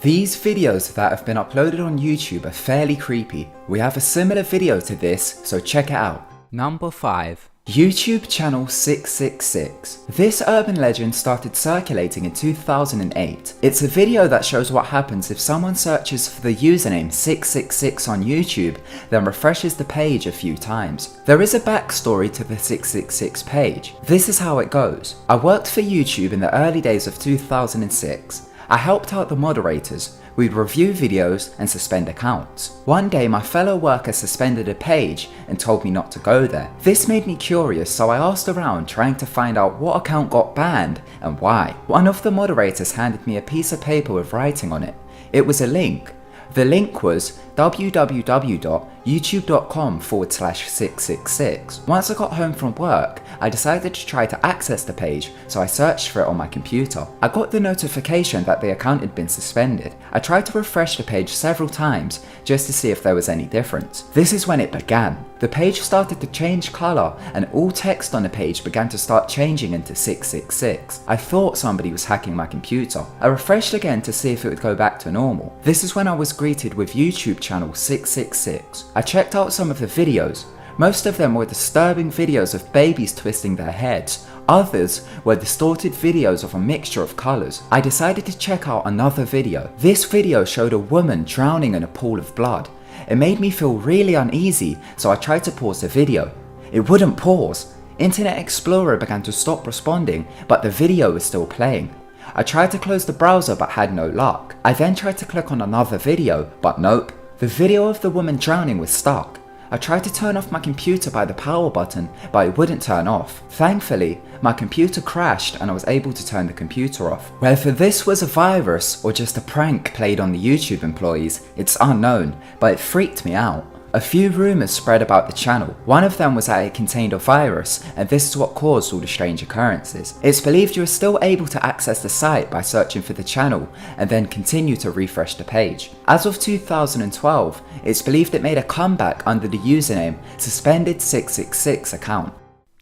These videos that have been uploaded on YouTube are fairly creepy. We have a similar video to this, so check it out. Number 5. YouTube channel 666. This urban legend started circulating in 2008. It's a video that shows what happens if someone searches for the username 666 on YouTube, then refreshes the page a few times. There is a backstory to the 666 page. This is how it goes. I worked for YouTube in the early days of 2006. I helped out the moderators. We'd review videos and suspend accounts. One day my fellow worker suspended a page and told me not to go there. This made me curious, so I asked around trying to find out what account got banned and why. One of the moderators handed me a piece of paper with writing on it. It was a link. The link was www.youtube.com/666. Once I got home from work, I decided to try to access the page, so I searched for it on my computer. I got the notification that the account had been suspended. I tried to refresh the page several times just to see if there was any difference. This is when it began. The page started to change colour and all text on the page began to start changing into 666. I thought somebody was hacking my computer. I refreshed again to see if it would go back to normal. This is when I was greeted with YouTube channel 666. I checked out some of the videos. Most of them were disturbing videos of babies twisting their heads. Others were distorted videos of a mixture of colours. I decided to check out another video. This video showed a woman drowning in a pool of blood. It made me feel really uneasy, so I tried to pause the video. It wouldn't pause. Internet Explorer began to stop responding, but the video was still playing. I tried to close the browser but had no luck. I then tried to click on another video, but nope. The video of the woman drowning was stuck. I tried to turn off my computer by the power button, but it wouldn't turn off. Thankfully, my computer crashed and I was able to turn the computer off. Whether this was a virus or just a prank played on the YouTube employees, it's unknown, but it freaked me out. A few rumours spread about the channel. One of them was that it contained a virus, and this is what caused all the strange occurrences. It's believed you are still able to access the site by searching for the channel and then continue to refresh the page. As of 2012, it's believed it made a comeback under the username suspended666 account.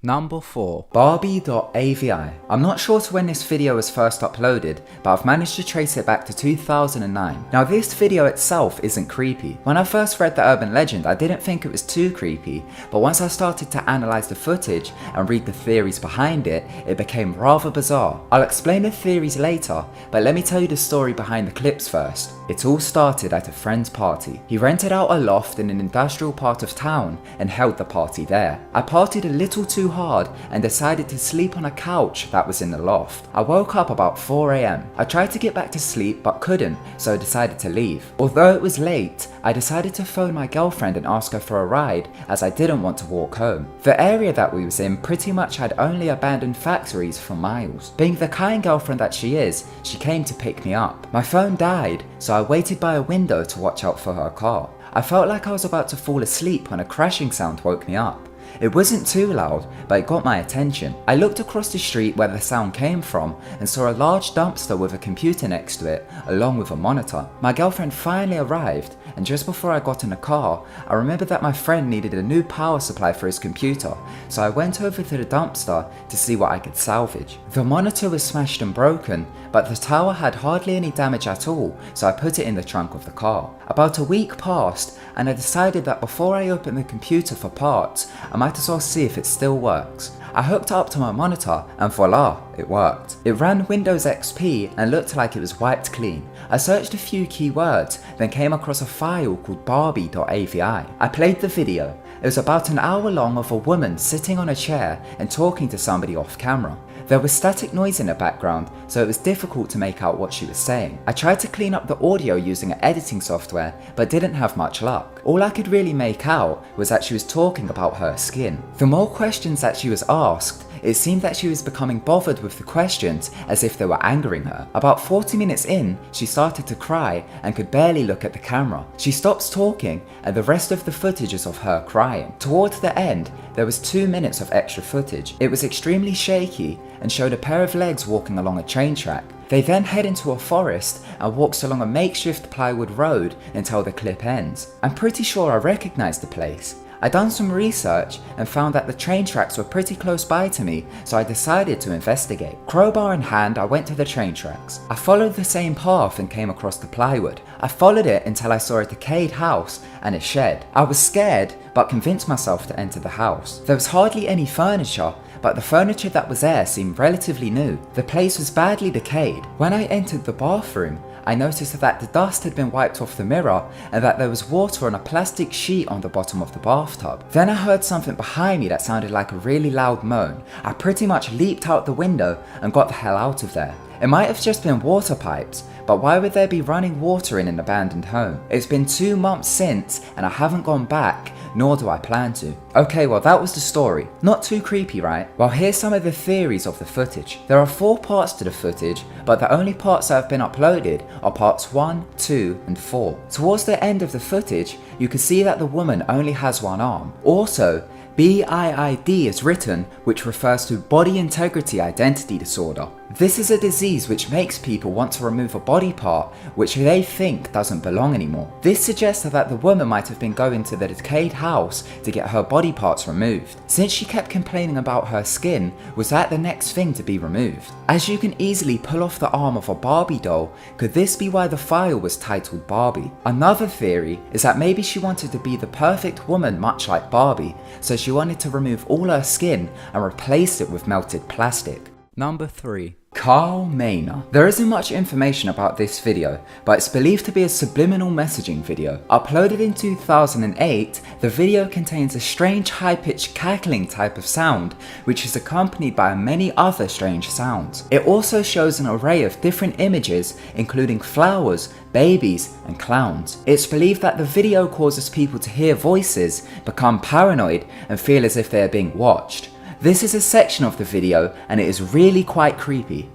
Number 4. Barbie.avi. I'm not sure to when this video was first uploaded, but I've managed to trace it back to 2009. Now this video itself isn't creepy. When I first read the urban legend, I didn't think it was too creepy, but once I started to analyse the footage and read the theories behind it, it became rather bizarre. I'll explain the theories later, but let me tell you the story behind the clips first. It all started at a friend's party. He rented out a loft in an industrial part of town and held the party there. I partied a little too hard and decided to sleep on a couch that was in the loft. I woke up about 4 AM. I tried to get back to sleep but couldn't, so I decided to leave. Although it was late, I decided to phone my girlfriend and ask her for a ride as I didn't want to walk home. The area that we was in pretty much had only abandoned factories for miles. Being the kind girlfriend that she is, she came to pick me up. My phone died, so I waited by a window to watch out for her car. I felt like I was about to fall asleep when a crashing sound woke me up. It wasn't too loud, but it got my attention. I looked across the street where the sound came from and saw a large dumpster with a computer next to it, along with a monitor. My girlfriend finally arrived, and just before I got in the car, I remembered that my friend needed a new power supply for his computer, so I went over to the dumpster to see what I could salvage. The monitor was smashed and broken, but the tower had hardly any damage at all, so I put it in the trunk of the car. About a week passed, and I decided that before I opened the computer for parts, I might as well see if it still works. I hooked up to my monitor and voila, it worked. It ran Windows XP and looked like it was wiped clean. I searched a few keywords, then came across a file called Barbie.avi. I played the video. It was about an hour long of a woman sitting on a chair and talking to somebody off camera. There was static noise in the background, so it was difficult to make out what she was saying. I tried to clean up the audio using an editing software, but didn't have much luck. All I could really make out was that she was talking about her skin. The more questions that she was asked, it seemed that she was becoming bothered with the questions as if they were angering her. About 40 minutes in, she started to cry and could barely look at the camera. She stops talking and the rest of the footage is of her crying. Towards the end, there was 2 minutes of extra footage. It was extremely shaky and showed a pair of legs walking along a train track. They then head into a forest and walks along a makeshift plywood road until the clip ends. I'm pretty sure I recognise the place. I done some research and found that the train tracks were pretty close by to me, so I decided to investigate. Crowbar in hand, I went to the train tracks. I followed the same path and came across the plywood. I followed it until I saw a decayed house and a shed. I was scared, but convinced myself to enter the house. There was hardly any furniture, but the furniture that was there seemed relatively new. The place was badly decayed. When I entered the bathroom, I noticed that the dust had been wiped off the mirror and that there was water on a plastic sheet on the bottom of the bathtub. Then I heard something behind me that sounded like a really loud moan. I pretty much leaped out the window and got the hell out of there. It might have just been water pipes, but why would there be running water in an abandoned home? It's been 2 months since and I haven't gone back, nor do I plan to. Okay, well that was the story. Not too creepy, right? Well, here's some of the theories of the footage. There are 4 parts to the footage, but the only parts that have been uploaded are parts 1, 2 and 4. Towards the end of the footage, you can see that the woman only has 1 arm. Also, BIID is written, which refers to Body Integrity Identity Disorder. This is a disease which makes people want to remove a body part which they think doesn't belong anymore. This suggests that the woman might have been going to the decayed house to get her body parts removed. Since she kept complaining about her skin, was that the next thing to be removed? As you can easily pull off the arm of a Barbie doll, could this be why the file was titled Barbie? Another theory is that maybe she wanted to be the perfect woman much like Barbie, so she wanted to remove all her skin and replace it with melted plastic. Number 3. Carl Maynor. There isn't much information about this video, but it's believed to be a subliminal messaging video. Uploaded in 2008, the video contains a strange high-pitched cackling type of sound, which is accompanied by many other strange sounds. It also shows an array of different images, including flowers, babies, and clowns. It's believed that the video causes people to hear voices, become paranoid, and feel as if they are being watched. This is a section of the video and it is really quite creepy.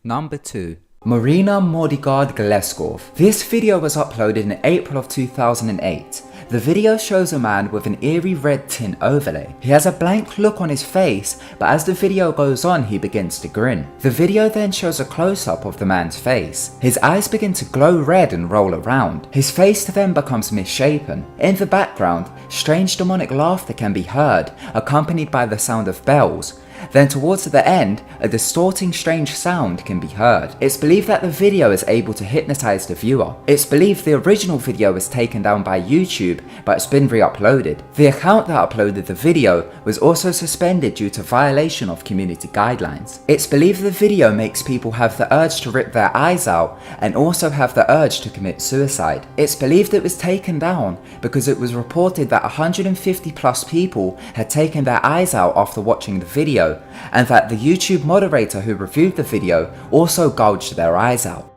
Number 2. Marina Mordigard-Gleskov. This video was uploaded in April of 2008. The video shows a man with an eerie red tint overlay. He has a blank look on his face, but as the video goes on, he begins to grin. The video then shows a close-up of the man's face. His eyes begin to glow red and roll around. His face then becomes misshapen. In the background, strange demonic laughter can be heard, accompanied by the sound of bells. Then towards the end, a distorting strange sound can be heard. It's believed that the video is able to hypnotize the viewer. It's believed the original video was taken down by YouTube, but it's been re-uploaded. The account that uploaded the video was also suspended due to violation of community guidelines. It's believed the video makes people have the urge to rip their eyes out and also have the urge to commit suicide. It's believed it was taken down because it was reported that 150 plus people had taken their eyes out after watching the video, and that the YouTube moderator who reviewed the video also gouged their eyes out.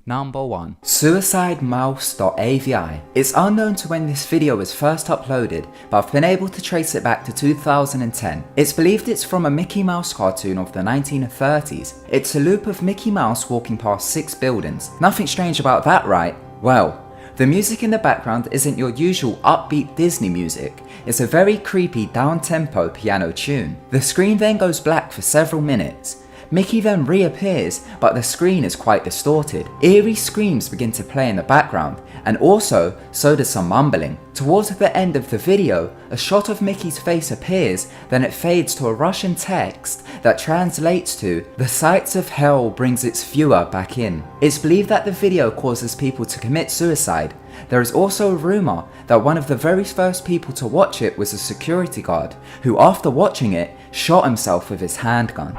Number 1. SuicideMouse.avi. It's unknown to when this video was first uploaded, but I've been able to trace it back to 2010. It's believed it's from a Mickey Mouse cartoon of the 1930s. It's a loop of Mickey Mouse walking past 6 buildings. Nothing strange about that, right? Well, the music in the background isn't your usual upbeat Disney music. It's a very creepy down-tempo piano tune. The screen then goes black for several minutes. Mickey then reappears, but the screen is quite distorted. Eerie screams begin to play in the background, and also so does some mumbling. Towards the end of the video, a shot of Mickey's face appears, then it fades to a Russian text that translates to, "The sights of hell brings its viewer back in." It's believed that the video causes people to commit suicide. There is also a rumour that one of the very first people to watch it was a security guard, who after watching it, shot himself with his handgun.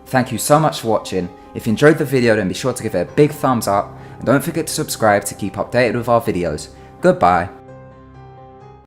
Thank you so much for watching. If you enjoyed the video, then be sure to give it a big thumbs up, and don't forget to subscribe to keep updated with our videos. Goodbye.